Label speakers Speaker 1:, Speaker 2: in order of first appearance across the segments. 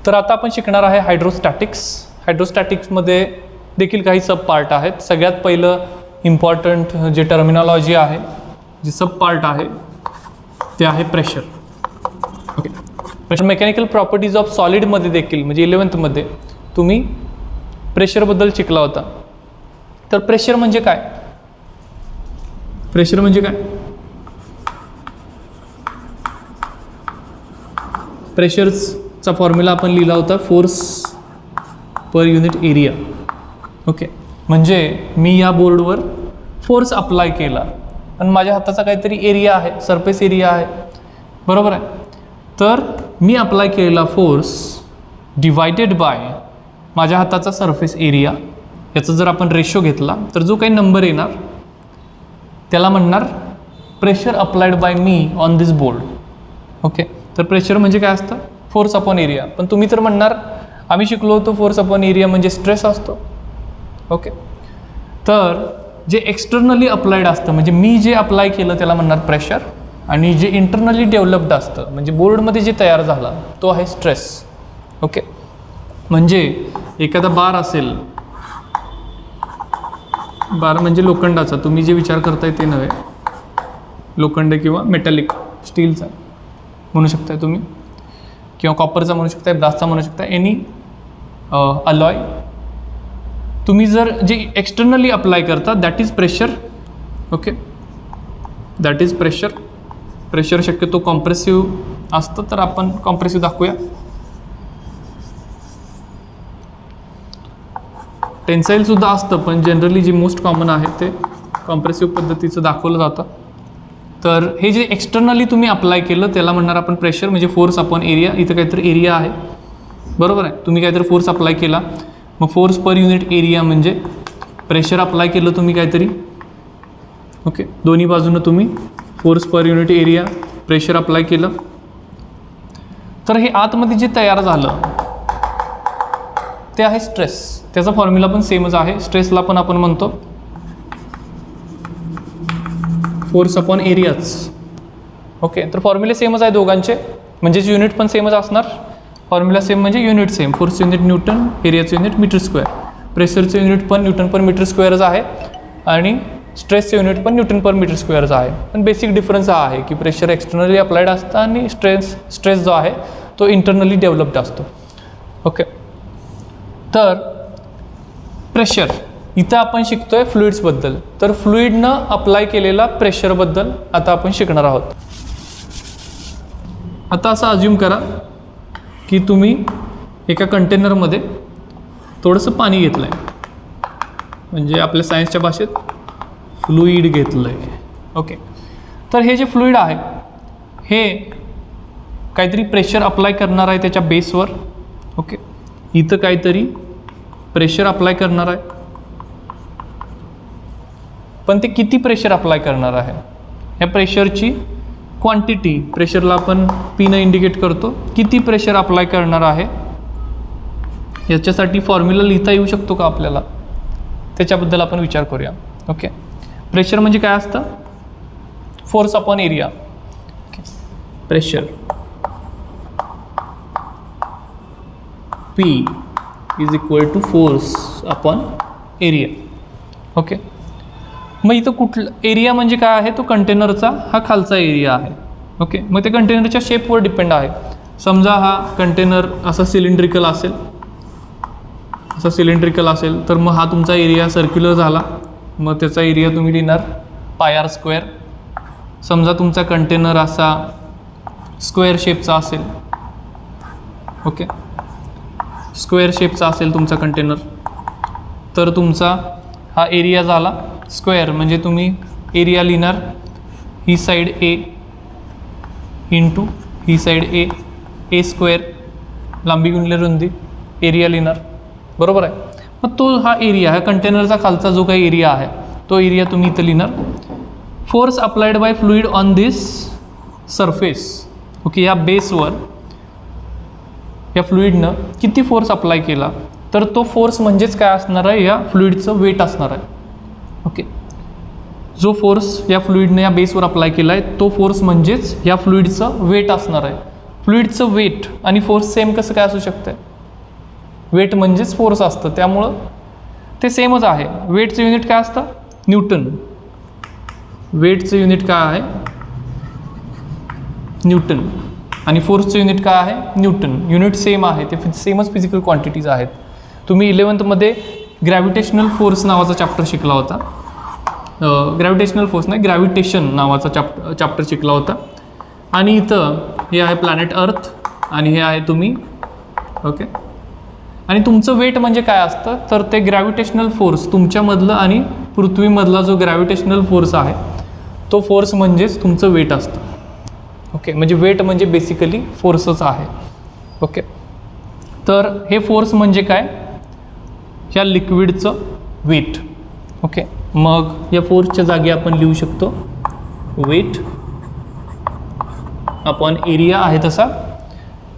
Speaker 1: तर आता आपण शिकणार आहे हायड्रोस्टॅटिक्स. हायड्रोस्टॅटिक्समध्ये देखील काही सब पार्ट आहेत. सगळ्यात पहिलं इम्पॉर्टंट जे टर्मिनॉलॉजी आहे, जे सब पार्ट आहे ते आहे pressure. Okay, pressure mechanical properties of सॉलिडमध्ये देखील म्हणजे 11th तुम्ही प्रेशरबद्दल शिकला होता. तर प्रेशर म्हणजे काय? प्रेशर म्हणजे काय? प्रेशरचा फॉर्म्युला आपण लिहिला होता force per unit area. Okay, म्हणजे मी या बोर्डवर फोर्स अप्लाय केला आणि माझ्या हाताचा काहीतरी एरिया आहे, सरफेस एरिया आहे, बरोबर आहे. तर मी अप्लाय केलेला फोर्स डिवायडेड बाय माझ्या हाताचा सरफेस एरिया, याचा जर आपण रेशो घेतला तर जो काही नंबर येणार त्याला म्हणणार pressure applied by me on this board. Okay, तर प्रेशर म्हणजे काय असतं? Force upon area. पण तुम्ही तर म्हणणार आम्ही शिकलो होतो फोर्स अपॉन एरिया म्हणजे स्ट्रेस असतो. ओके, तर जे एक्सटर्नली अप्लाइड असतं म्हणजे मी जे अप्लाय केलं त्याला म्हणणार प्रेशर, आणि जे इंटरनली डेव्हलप्ड असतं म्हणजे बोर्डमध्ये जे तयार झाला तो आहे स्ट्रेस. ओके, म्हणजे एखादा बार असेल, बार म्हणजे लोखंडाचा, तुम्ही जे विचार करताय ते नव्हे, लोखंड किंवा मेटॅलिक स्टीलचा म्हणू शकताय तुम्ही, किंवा कॉपरचा म्हणू शकताय, ब्रासचा म्हणू शकताय, एनी अलॉय. तुम्ही जर जे एक्सटर्नली अप्लाय करता that is pressure. Okay, that is pressure. Pressure शक्यतो कॉम्प्रेसिव्ह असतं, तर आपण कॉम्प्रेसिव्ह दाखवूया. टेन्साईलसुद्धा असतं, पण जनरली जे मोस्ट कॉमन आहे ते कॉम्प्रेसिव्ह पद्धतीचं दाखवलं जातं. तर हे जे एक्सटर्नली तुम्ही अप्लाय केलं त्याला म्हणणार आपण प्रेशर, म्हणजे फोर्स अपॉन एरिया. इथं काहीतरी एरिया आहे, बरोबर आहे. तुम्ही काहीतरी फोर्स अप्लाय केला, मग फोर्स पर युनिट एरिया म्हणजे प्रेशर अप्लाय केलं तुम्ही काहीतरी. ओके, दोन्ही बाजूनं तुम्ही force per unit area, pressure apply केलं. तर हे आतमध्ये जे तयार झालं ते आहे स्ट्रेस. त्याचा फॉर्म्युला पण सेमच आहे. स्ट्रेसला पण आपण म्हणतो फोर्स अपॉन एरियाच. ओके, तर फॉर्म्युले सेमच आहे दोघांचे, म्हणजेच युनिट पण सेमच असणार. फॉर्म्युला सेम म्हणजे unit same. फोर्सचं unit Newton, एरियाचं unit metre square. प्रेशरचं unit पण न्यूटन पर मीटर स्क्वेअरच आहे आणि स्ट्रेसचं युनिट पण न्यूटन पर मीटर स्क्वेअरच आहे. पण बेसिक डिफरन्स हा आहे की प्रेशर एक्सटर्नली अप्लाइड असतं आणि स्ट्रेस जो आहे तो इंटरनली डेव्हलप्ड असतो. ओके, तर प्रेशर इथं आपण शिकतोय फ्लुइड्सबद्दल. तर फ्लुइडनं अप्लाय केलेला प्रेशरबद्दल आता आपण शिकणार आहोत. आता असं अज्युम करा की तुम्ही एका कंटेनरमध्ये थोडंसं पाणी घेतलं आहे, म्हणजे आपल्या सायन्सच्या भाषेत फ्लुइड घेतलं आहे. ओके, तर हे जे फ्लुइड आहे हे काहीतरी प्रेशर अप्लाय करणार आहे त्याच्या बेसवर. ओके, इथं काहीतरी प्रेशर अप्लाय करणार आहे, पण ते किती प्रेशर अप्लाय करणार आहे, ह्या प्रेशरची क्वांटिटी, प्रेशरला आपण पीनं इंडिकेट करतो, किती प्रेशर अप्लाय करणार आहे याच्यासाठी फॉर्म्युला लिहिता येऊ शकतो का आपल्याला, त्याच्याबद्दल आपण विचार करूया. ओके, प्रेशर म्हणजे काय असतं? Force upon area. Okay, pressure P is equal to force upon area. Okay, मग इथं कुठलं एरिया म्हणजे काय आहे? तो कंटेनरचा हा खालचा एरिया आहे. ओके, मग ते कंटेनरच्या शेपवर डिपेंड आहे. समजा हा कंटेनर असा सिलेंड्रिकल असेल, असा सिलेंड्रिकल असेल, तर मग हा तुमचा एरिया सर्क्युलर झाला, मग त्याचा एरिया तुम्ही लिहिणार पाय r². समजा तुमचा कंटेनर असा स्क्वेअर शेपचा असेल, ओके, स्क्वेअर शेपचा असेल तुमचा कंटेनर, तर तुमचा हा एरिया झाला स्क्वेअर, म्हणजे तुम्ही एरिया लिहिणार ही साईड ए इंटू ही साईड ए स्क्वेअर, लांबी गुणिले रुंदी, एरिया लिहिणार, बरोबर आहे. मग तो हा एरिया, हा कंटेनरचा खालचा जो काही एरिया आहे तो एरिया तुम्ही इथं लिहिणार. Force applied by fluid on this surface. Okay, या बेसवर या फ्लुइडनं किती फोर्स अप्लाय केला, तर तो फोर्स म्हणजेच काय असणार आहे? या फ्लुइडचं वेट असणार आहे. ओके, जो फोर्स या फ्लुइडने या बेसवर अप्लाय केला आहे तो फोर्स म्हणजेच या फ्लुइडचं वेट असणार आहे. फ्लुइडचं वेट आणि फोर्स सेम कसं काय असू शकतं? वेट म्हणजेच फोर्स असतं, त्यामुळं ते सेमच आहे. वेटचं युनिट काय असतं? न्यूटन. वेटचं युनिट काय आहे? न्यूटन. आणि फोर्सचं युनिट काय आहे? न्यूटन. युनिट सेम आहे, ते सेमच फिजिकल क्वांटिटीज आहेत. तुम्ही 11th ग्रॅव्हिटेशनल फोर्स नावाचा चॅप्टर शिकला होता. ग्रॅव्हिटेशनल फोर्स नाही, ग्रॅव्हिटेशन नावाचा चॅप्टर शिकला होता. आणि इथं हे आहे प्लॅनेट अर्थ आणि हे आहे तुम्ही. ओके. आणि तुमचं वेट म्हणजे काय असतं? तर ते ग्रॅव्हिटेशनल फोर्स तुमच्यामधलं आणि पृथ्वीमधला जो ग्रॅव्हिटेशनल फोर्स आहे तो फोर्स म्हणजेच तुमचं वेट असतं. ओके. म्हणजे वेट म्हणजे बेसिकली फोर्सच आहे. ओके. तर हे फोर्स म्हणजे काय? ह्या लिक्विडचं वेट. ओके. मग या फोर्सच्या जागी आपण लिहू शकतो वेट अपॉन एरिया आहे तसा.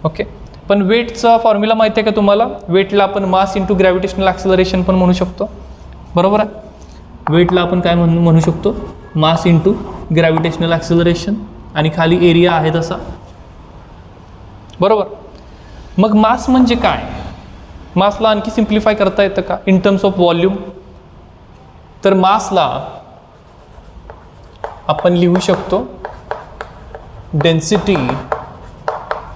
Speaker 1: ओके. पण वेटचा फॉर्म्युला माहिती आहे का तुम्हाला? वेटला आपण मास इंटू ग्रॅव्हिटेशनल ॲक्सेलरेशन पण म्हणू शकतो. बरोबर आहे. वेटला आपण काय म्हणू शकतो? मास इंटू ग्रॅव्हिटेशनल ॲक्सेलरेशन आणि खाली एरिया आहे तसा. बरोबर. मग मास म्हणजे काय? मासला आणखी सिम्प्लिफाय करता येतं का इन टर्म्स ऑफ व्हॉल्यूम? तर मासला आपण लिहू शकतो डेन्सिटी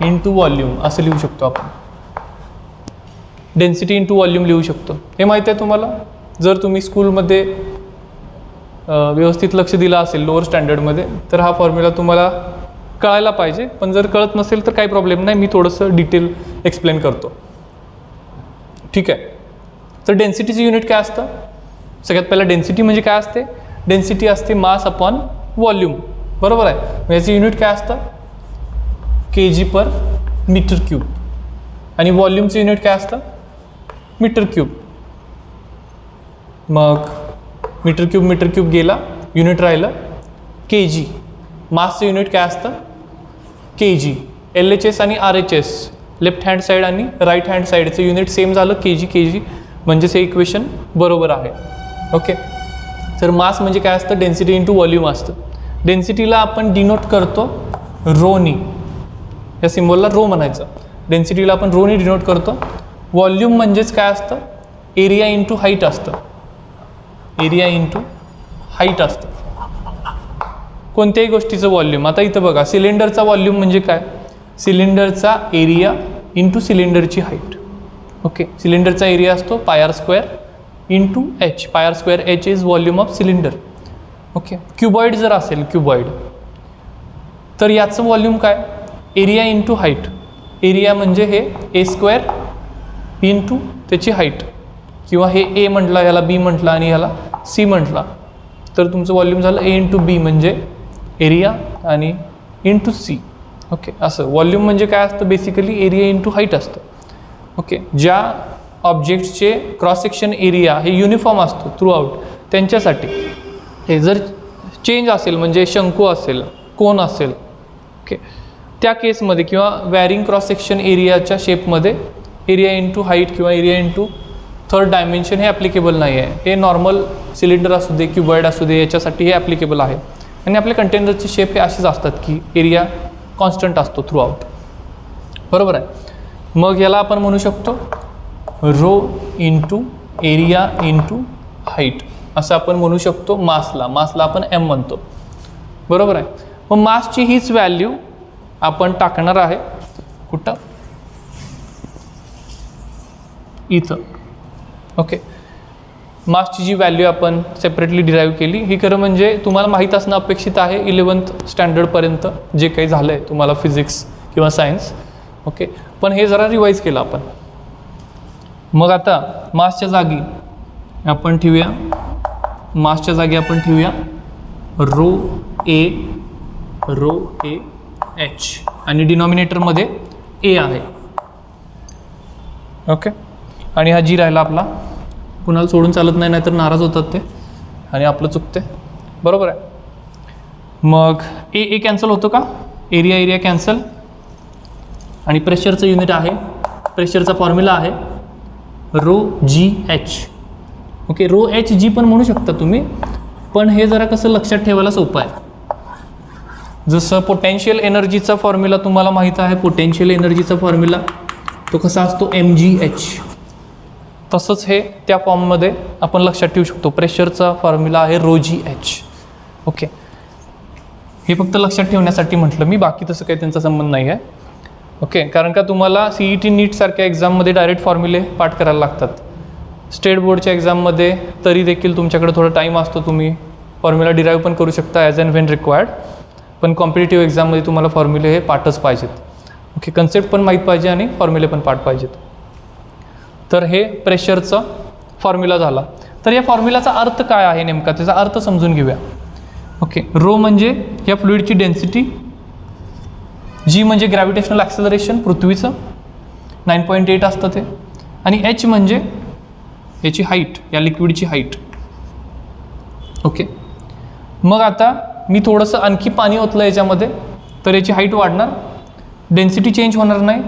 Speaker 1: इंटू व्हॉल्यूम असं लिहू शकतो आपण. डेन्सिटी इंटू व्हॉल्यूम लिहू शकतो. हे माहीत आहे तुम्हाला? जर तुम्ही स्कूलमध्ये व्यवस्थित लक्ष दिलं असेल लोअर स्टँडर्डमध्ये तर हा फॉर्म्युला तुम्हाला कळायला पाहिजे. पण जर कळत नसेल तर काही प्रॉब्लेम नाही, मी थोडंसं डिटेल एक्सप्लेन करतो. ठीक आहे. तर डेन्सिटीचं युनिट काय असतं? सगळ्यात पहिला डेन्सिटी म्हणजे काय असते? डेन्सिटी असते मास अपॉन व्हॉल्यूम. बरोबर आहे. याचं युनिट काय असतं? kg/m³. आणि व्हॉल्यूमचं युनिट काय असतं? m³. मग m³ गेला, युनिट राहिलं kg. मासचं युनिट काय असतं? kg. LHS आणि RHS लेफ्ट हँड साईड आणि राईट हँड साईडचं युनिट सेम झालं kg. म्हणजेच हे इक्वेशन बरोबर आहे. ओके. तर मास म्हणजे काय असतं? डेन्सिटी इंटू व्हॉल्यूम असतं. डेन्सिटीला आपण डिनोट करतो रोनी. या सिम्बॉलला रो म्हणायचं. डेन्सिटीला आपण रोनी डिनोट करतो. व्हॉल्यूम म्हणजेच काय असतं? एरिया इंटू हाईट असतं. एरिया इंटू हाईट असतं कोणत्याही गोष्टीचं व्हॉल्यूम. आता इथं बघा, सिलेंडरचा व्हॉल्यूम म्हणजे काय? सिलेंडरचा एरिया इंटू सिलेंडरची हाईट. ओके. सिलेंडरचा एरिया असतो πr² into h. πr² h is volume of cylinder. Okay. Cuboid जर असेल क्युबॉइड तर याचं व्हॉल्यूम काय? Area into height. एरिया म्हणजे हे a² इंटू त्याची हाईट, किंवा हे a म्हटला, ह्याला b म्हटला आणि ह्याला c म्हटला तर तुमचं व्हॉल्यूम झालं a इंटू b म्हणजे एरिया आणि इंटू c. ओके. असं व्हॉल्यूम म्हणजे काय असतं? बेसिकली एरिया इंटू हाईट असतं. ओके. ज्या ऑब्जेक्टचे क्रॉस सेक्शन एरिया हे युनिफॉर्म असतो थ्रू आउट, त्यांच्यासाठी हे जर चेंज असेल म्हणजे शंकू असेल, कोन असेल, ओके, त्या केसमध्ये किंवा वॅरिंग क्रॉस सेक्शन एरियाच्या शेपमध्ये एरिया इंटू हाईट किंवा एरिया इंटू थर्ड डायमेन्शन हे ॲप्लिकेबल नाही आहे. हे नॉर्मल सिलेंडर असू दे, क्युबॉइड असू दे, याच्यासाठी हे ॲप्लिकेबल आहे. आणि आपल्या कंटेनरचे शेप हे असेच असतात की एरिया कॉन्स्टंट असतो थ्रू आउट. बरोबर आहे. मग याला आपण म्हणू शकतो rho into area into height असं आपण म्हणू शकतो. मासला आपण m म्हणतो. बरोबर आहे. मग मासची हीच व्हॅल्यू आपण टाकणार आहे कुठं? इथं. ओके. मासची जी व्हॅल्यू आपण सेपरेटली डिराईव्ह केली ही खरं म्हणजे तुम्हाला माहीत असणं अपेक्षित आहे 11th स्टँडर्डपर्यंत जे काही झालं आहे तुम्हाला फिजिक्स किंवा सायन्स. ओके. पण हे जरा रिवाईज केलं आपण. मग आता मासच्या जागी आपण ठेवूया रो ए एच आणि डिनॉमिनेटरमध्ये ए आहे. ओके. आणि हा जी राहिला आपला, कुणाला सोडून चालत नाही, नाहीतर नाराज होतात ते आणि आपलं चुकते. बरोबर आहे. मग ए कॅन्सल होतो का? Area cancel. आणि प्रेशरचं युनिट आहे, प्रेशरचा फॉर्म्युला आहे rho g h. Okay. Rho h g पण म्हणू शकता तुम्ही, पण हे जरा कसं लक्षात ठेवायला सोपं आहे. जसं पोटेन्शियल एनर्जीचा फॉर्म्युला तुम्हाला माहीत आहे, पोटेन्शियल एनर्जीचा फॉर्म्युला तो कसा असतो mgh, तसंच हे त्या फॉर्ममध्ये आपण लक्षात ठेवू शकतो. प्रेशरचा फॉर्म्युला आहे ρgh. ओके, हे फक्त लक्षात ठेवण्यासाठी म्हटलं मी, बाकी तसं काही त्यांचा संबंध नाही आहे. ओके, कारण का तुम्हाला CET नीट सारख्या एक्झाममध्ये डायरेक्ट फॉर्म्युले पाठ करायला लागतात. स्टेट बोर्डच्या एक्झाममध्ये तरी देखील तुमच्याकडे थोडा टाईम असतो, तुम्ही फॉर्म्युला डिराईव्ह पण करू शकता ॲज अँड व्हेन रिक्वायर्ड. पण कॉम्पिटिटिव्ह एक्झाममध्ये तुम्हाला फॉर्म्युले हे पाठच पाहिजेत. ओके, कन्सेप्ट पण माहीत पाहिजे आणि फॉर्म्युले पण पाठ पाहिजेत. तर हे प्रेशरचा फॉर्म्युला झाला. तर या फॉर्म्युलाचा अर्थ काय आहे नेमका, त्याचा अर्थ समजून घेऊया. ओके, रो म्हणजे या फ्लुइडची डेन्सिटी, जी म्हणजे ग्रॅव्हिटेशनल ॲक्सेलरेशन पृथ्वीचं 9.8 असतं ते, आणि एच म्हणजे याची हाईट, या लिक्विडची हाईट. ओके, मग आता मी थोडंसं आणखी पाणी ओतलं याच्यामध्ये, तर याची हाईट वाढणार, डेन्सिटी चेंज होणार नाही,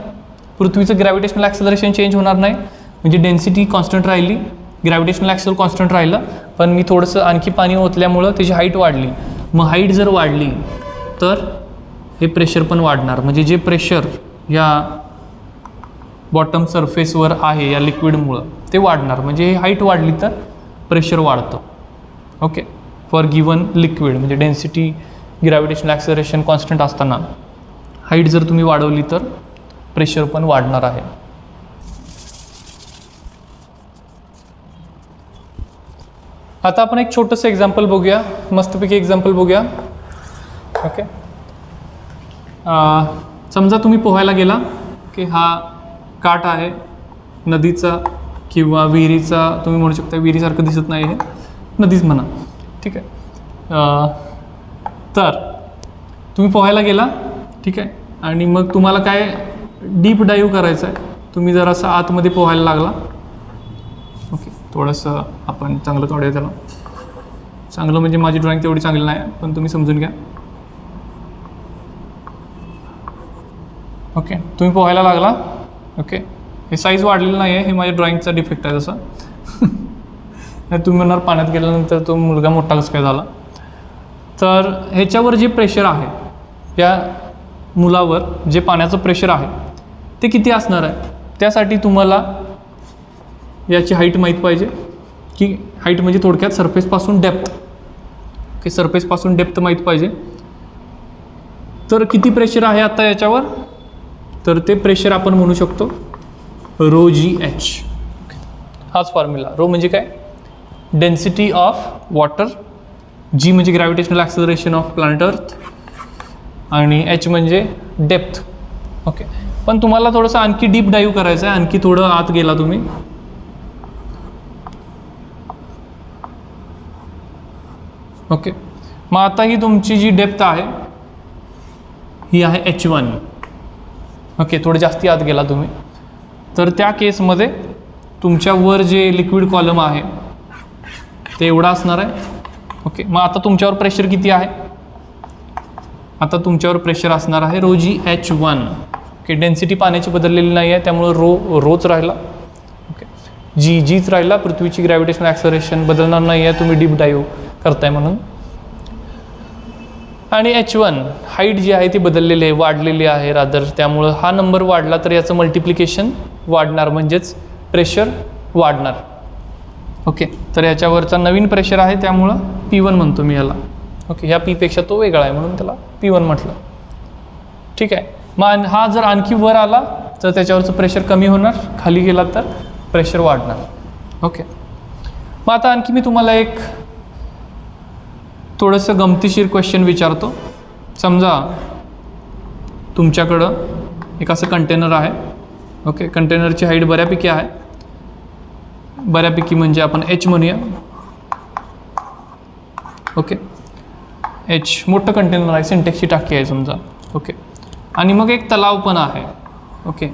Speaker 1: पृथ्वीचं ग्रॅव्हिटेशनल ॲक्सेलरेशन चेंज होणार नाही, म्हणजे डेन्सिटी कॉन्स्टंट राहिली, ग्रॅव्हिटेशनल ॲक्सेल कॉन्स्टंट राहिलं. पण मी थोडंसं आणखी पाणी ओतल्यामुळं त्याची हाईट वाढली. मग हाईट जर वाढली तर हे प्रेशर पण वाढणार, म्हणजे जे प्रेशर या बॉटम सरफेसवर आहे या लिक्विडमुळं ते वाढणार, म्हणजे हे हाईट वाढली तर प्रेशर वाढतं. ओके, फॉर गिवन लिक्विड, म्हणजे डेन्सिटी ग्रॅव्हिटेशनल ॲक्सेलरेशन कॉन्स्टंट असताना हाईट जर तुम्ही वाढवली तर प्रेशर पण वाढणार आहे. आता आपण एक छोटंसं एक्झाम्पल बघूया, मस्तपैकी एक्झाम्पल बघूया. ओके, समजा तुम्ही पोहायला गेला की हा काठ आहे नदीचा किंवा विहिरीचा, तुम्ही म्हणू शकता विहिरीसारखं दिसत नाही, हे नदीच म्हणा, ठीक आहे. तर तुम्ही पोहायला गेला, ठीक आहे, आणि मग तुम्हाला काय डीप डाईव्ह करायचं आहे, तुम्ही जरासं आतमध्ये पोहायला लागला. ओके, थोडंसं आपण चांगलं काढूया त्याला, चांगलं म्हणजे माझी ड्रॉइंग तेवढी चांगली नाही, पण तुम्ही समजून घ्या. ओके, तुम्ही पोहायला लागला. ओके, हे साईज वाढलेलं नाही आहे, हे माझ्या ड्रॉइंगचा डिफेक्ट आहे तसं. तुम्ही म्हणणार पाण्यात गेल्यानंतर तो मुलगा मोठा कसं काय झाला. तर ह्याच्यावर जे प्रेशर आहे, या मुलावर जे पाण्याचं प्रेशर आहे ते किती असणार आहे, त्यासाठी तुम्हाला याची हाईट माहीत पाहिजे. की हाईट म्हणजे थोडक्यात सरफेसपासून डेप्थ. ओके, सरफेसपासून डेप्थ माहीत पाहिजे. तर किती प्रेशर आहे आता याच्यावर, तर ते प्रेशर आपण म्हणू शकतो ρgh. हाच फॉर्म्युला. रो म्हणजे काय, डेन्सिटी ऑफ वॉटर, जी म्हणजे ग्रॅव्हिटेशनल ॲक्सेलरेशन ऑफ प्लॅनेट अर्थ, आणि एच म्हणजे डेप्थ. ओके, पण तुम्हाला थोडंसं आणखी डीप डाईव्ह करायचं आहे, आणखी थोडं आत गेला तुम्ही. ओके, मग आता ही तुमची जी डेप्थ आहे ही आहे h1. ओके, थोडं जास्ती आत गेला तुम्ही, तर त्या केसमध्ये तुमच्यावर जे लिक्विड कॉलम आहे ते एवढा असणार आहे. ओके, मग आता तुमच्यावर प्रेशर किती आहे, आता तुमच्यावर प्रेशर असणार आहे ρgh1. ओके, डेन्सिटी पाण्याची बदललेली नाही आहे, त्यामुळं रोच राहिला. ओके, जीच राहिला, पृथ्वीची ग्रॅव्हिटेशनल ॲक्सेलरेशन बदलणार नाही आहे, तुम्ही डीप डाईव्ह करताय म्हणून. आणि h1 हाईट जी आहे ती बदललेली आहे, वाढलेली आहे रादर, त्यामुळं हा नंबर वाढला तर याचं मल्टिप्लिकेशन वाढणार, म्हणजेच प्रेशर वाढणार. ओके, तर याच्यावरचा नवीन प्रेशर आहे, त्यामुळं P1 म्हणतो मी याला. ओके, ह्या Pपेक्षा तो वेगळा आहे म्हणून त्याला P1 म्हटलं. ठीक आहे, मग हा जर आणखी वर आला तर त्याच्यावरचं प्रेशर कमी होणार, खाली गेला तर प्रेशर वाढणार. ओके, मग आता आणखी मी तुम्हाला एक थोडंसं गमतीशीर क्वेश्चन विचारतो. समजा तुमच्याकडं एक असं कंटेनर आहे. ओके, कंटेनरची हाईट बऱ्यापैकी आहे, बऱ्यापैकी म्हणजे आपण h म्हणूया. ओके, h मोठं कंटेनर आहे, सिंटेक्सची टाकी आहे समजा. ओके, आणि मग एक तलाव पण आहे. ओके,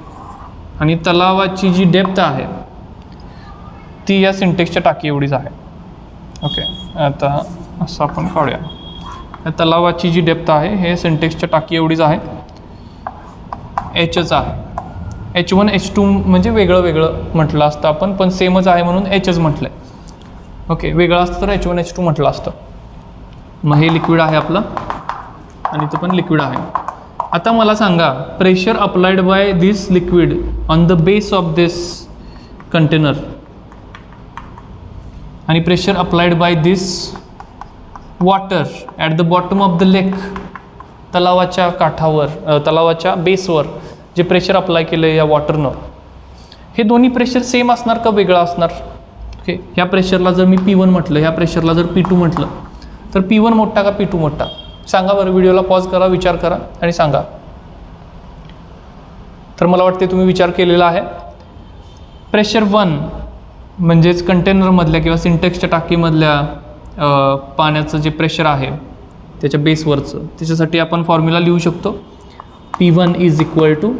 Speaker 1: आणि तलावाची जी डेप्थ आहे ती या सिंटेक्सच्या टाकी एवढीच आहे. ओके, आता असं आपण काढूया, या तलावाची जी डेप्थ आहे हे सिंटेक्सच्या टाकी एवढीच आहे, hच आहे. h1 h2 म्हणजे वेगळं वेगळं म्हटलं असतं आपण, पण सेमच आहे म्हणून hच म्हटलं आहे. ओके, वेगळं असतं तर h1 h2 म्हटलं असतं. मग हे लिक्विड आहे आपलं. आणि इथं पण लिक्विड आहे. आता मला सांगा pressure applied by this liquid on the base of this container आणि pressure applied by this water at the bottom of the लेक, तलावाच्या काठावर, तलावाच्या बेसवर जे प्रेशर अप्लाय केलं या वॉटरनं, हे दोन्ही प्रेशर सेम असणार का वेगळं असणार? ओके, ह्या प्रेशरला जर मी P1 म्हटलं, ह्या प्रेशरला जर P2 म्हटलं, तर P1 मोठा का P2 मोठा? सांगा बरं, व्हिडिओला पॉज करा, विचार करा आणि सांगा. तर मला वाटते तुम्ही विचार केलेला आहे. प्रेशर 1 म्हणजेच कंटेनरमधल्या किंवा सिंटेक्सच्या टाकीमधल्या पाण्याचं जे प्रेशर आहे त्याच्या बेसवरचं, त्याच्यासाठी आपण फॉर्म्युला लिहू शकतो. P1 is equal to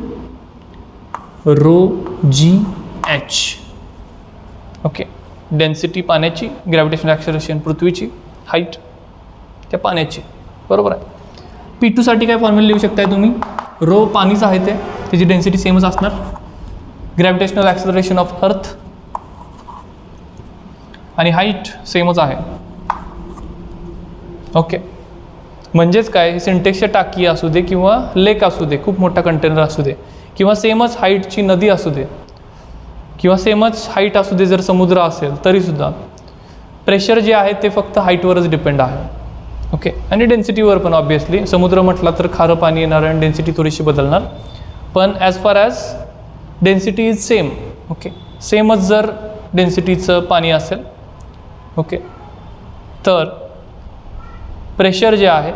Speaker 1: ρgh. Okay, density पाण्याची, ग्रॅव्हिटेशनल ॲक्सेलरेशन पृथ्वीची, हाईट त्या पाण्याची, बरोबर आहे. P2 साठी काय फॉर्म्युला लिहू शकताय तुम्ही? रो पाणीच आहे ते, त्याची डेन्सिटी सेमच असणार, ग्रॅव्हिटेशनल ॲक्सेलरेशन ऑफ अर्थ आणि हाईट सेमच आहे. ओके, म्हणजेच काय, सिंटेक्सच्या टाकी असू दे किंवा लेक असू दे, खूप मोठा कंटेनर असू दे, किंवा सेमच हाईटची नदी असू दे, किंवा सेमच हाईट असू दे जर समुद्र असेल, तरीसुद्धा प्रेशर जे आहे ते फक्त हाईटवरच डिपेंड आहे. ओके, आणि डेन्सिटीवर पण ऑब्वियसली. समुद्र म्हटला तर खारं पाणी येणार आणि डेन्सिटी थोडीशी बदलणार, पण as far as density is same. Okay, सेमच जर डेन्सिटीचं पाणी असेल, ओके, तर प्रेशर जे आहे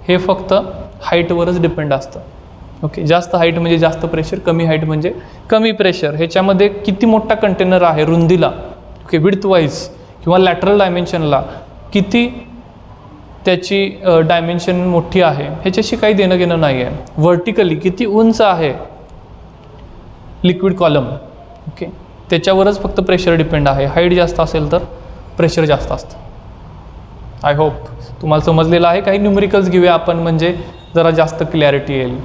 Speaker 1: हे फक्त हाईटवरच डिपेंड असतं. ओके, जास्त हाईट म्हणजे जास्त प्रेशर, कमी हाईट म्हणजे कमी प्रेशर. ह्याच्यामध्ये किती मोठा कंटेनर आहे रुंदीला, ओके, विड्थ वाईज किंवा लॅटरल डायमेन्शनला किती त्याची डायमेन्शन मोठी आहे ह्याच्याशी काही देणं घेणं नाही आहे. व्हर्टिकली किती उंच आहे लिक्विड कॉलम, ओके, त्याच्यावरच फक्त प्रेशर डिपेंड आहे. हाईट जास्त असेल तर प्रेशर जास्त असतं. आय होप तुम्हाला समजलेलं आहे. काही न्यूमेरिकल्स घेऊया आपण, म्हणजे जरा जास्त क्लॅरिटी येईल.